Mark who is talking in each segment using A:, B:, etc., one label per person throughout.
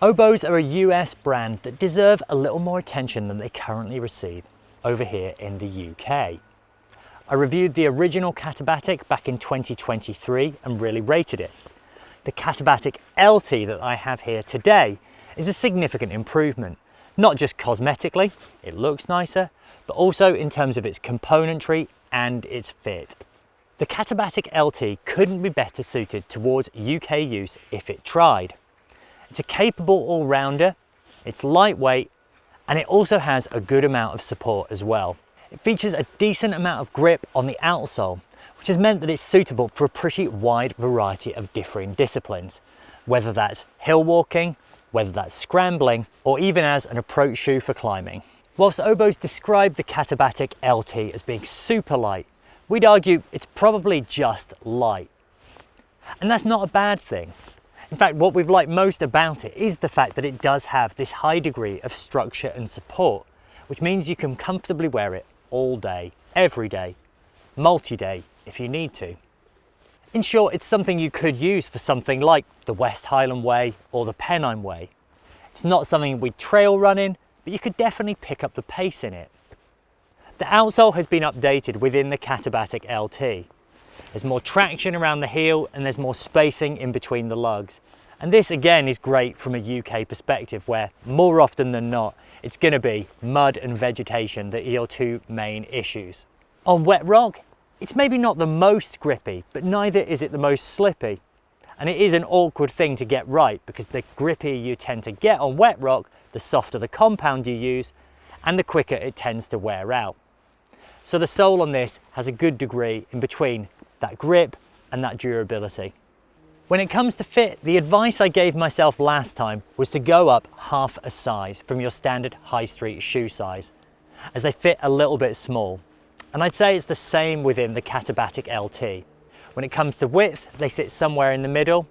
A: Oboz are a US brand that deserve a little more attention than they currently receive over here in the UK. I reviewed the original Katabatic back in 2023 and really rated it. The Katabatic LT that I have here today is a significant improvement, not just cosmetically, it looks nicer, but also in terms of its componentry and its fit. The Katabatic LT couldn't be better suited towards UK use if it tried. It's a capable all-rounder, it's lightweight, and it also has a good amount of support as well. It features a decent amount of grip on the outsole, which has meant that it's suitable for a pretty wide variety of differing disciplines, whether that's hill walking, whether that's scrambling, or even as an approach shoe for climbing. Whilst Oboz described the Katabatic LT as being super light, we'd argue it's probably just light. And that's not a bad thing. In fact, what we've liked most about it is the fact that it does have this high degree of structure and support, which means you can comfortably wear it all day, every day, multi-day if you need to. In short, it's something you could use for something like the West Highland Way or the Pennine Way. It's not something we trail run in, but you could definitely pick up the pace in it. The outsole has been updated within the Katabatic LT. There's more traction around the heel and there's more spacing in between the lugs. And this again is great from a UK perspective where more often than not it's going to be mud and vegetation that are your two main issues. On wet rock, it's maybe not the most grippy, but neither is it the most slippy. And it is an awkward thing to get right because the grippier you tend to get on wet rock, the softer the compound you use and the quicker it tends to wear out. So the sole on this has a good degree in between that grip and that durability. When it comes to fit, the advice I gave myself last time was to go up half a size from your standard high street shoe size, as they fit a little bit small. And I'd say it's the same within the Katabatic LT. When it comes to width, they sit somewhere in the middle,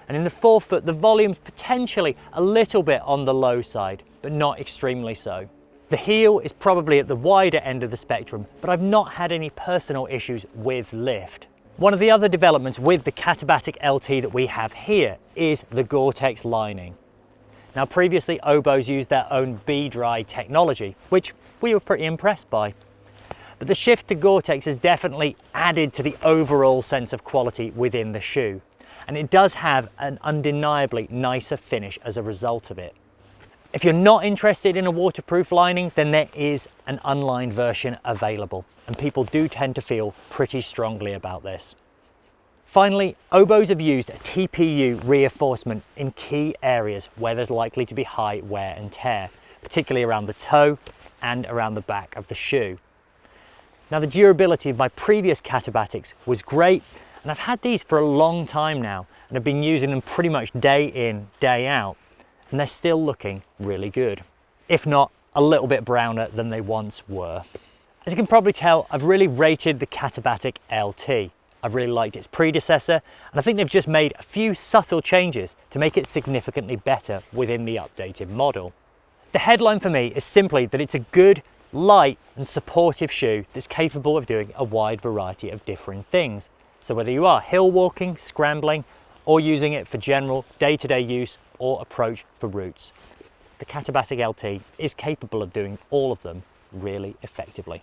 A: and in the forefoot, the volume's potentially a little bit on the low side, but not extremely so. The heel is probably at the wider end of the spectrum, but I've not had any personal issues with lift. One of the other developments with the Katabatic LT that we have here is the Gore-Tex Lining. Now previously Oboz used their own B-Dry technology, which we were pretty impressed by. But the shift to Gore-Tex has definitely added to the overall sense of quality within the shoe. And it does have an undeniably nicer finish as a result of it. If you're not interested in a waterproof lining, then there is an unlined version available, and people do tend to feel pretty strongly about this. Finally, Oboz have used a TPU reinforcement in key areas where there's likely to be high wear and tear, particularly around the toe and around the back of the shoe. Now the durability of my previous Katabatics was great, and I've had these for a long time now and have been using them pretty much day in, day out. And they're still looking really good, if not a little bit browner than they once were. As you can probably tell, I've really rated the Katabatic LT. I've really liked its predecessor, and I think they've just made a few subtle changes to make it significantly better within the updated model. The headline for me is simply that it's a good, light and supportive shoe that's capable of doing a wide variety of different things. So whether you are hill walking, scrambling, or using it for general day-to-day use or approach for routes, the Katabatic LT is capable of doing all of them really effectively.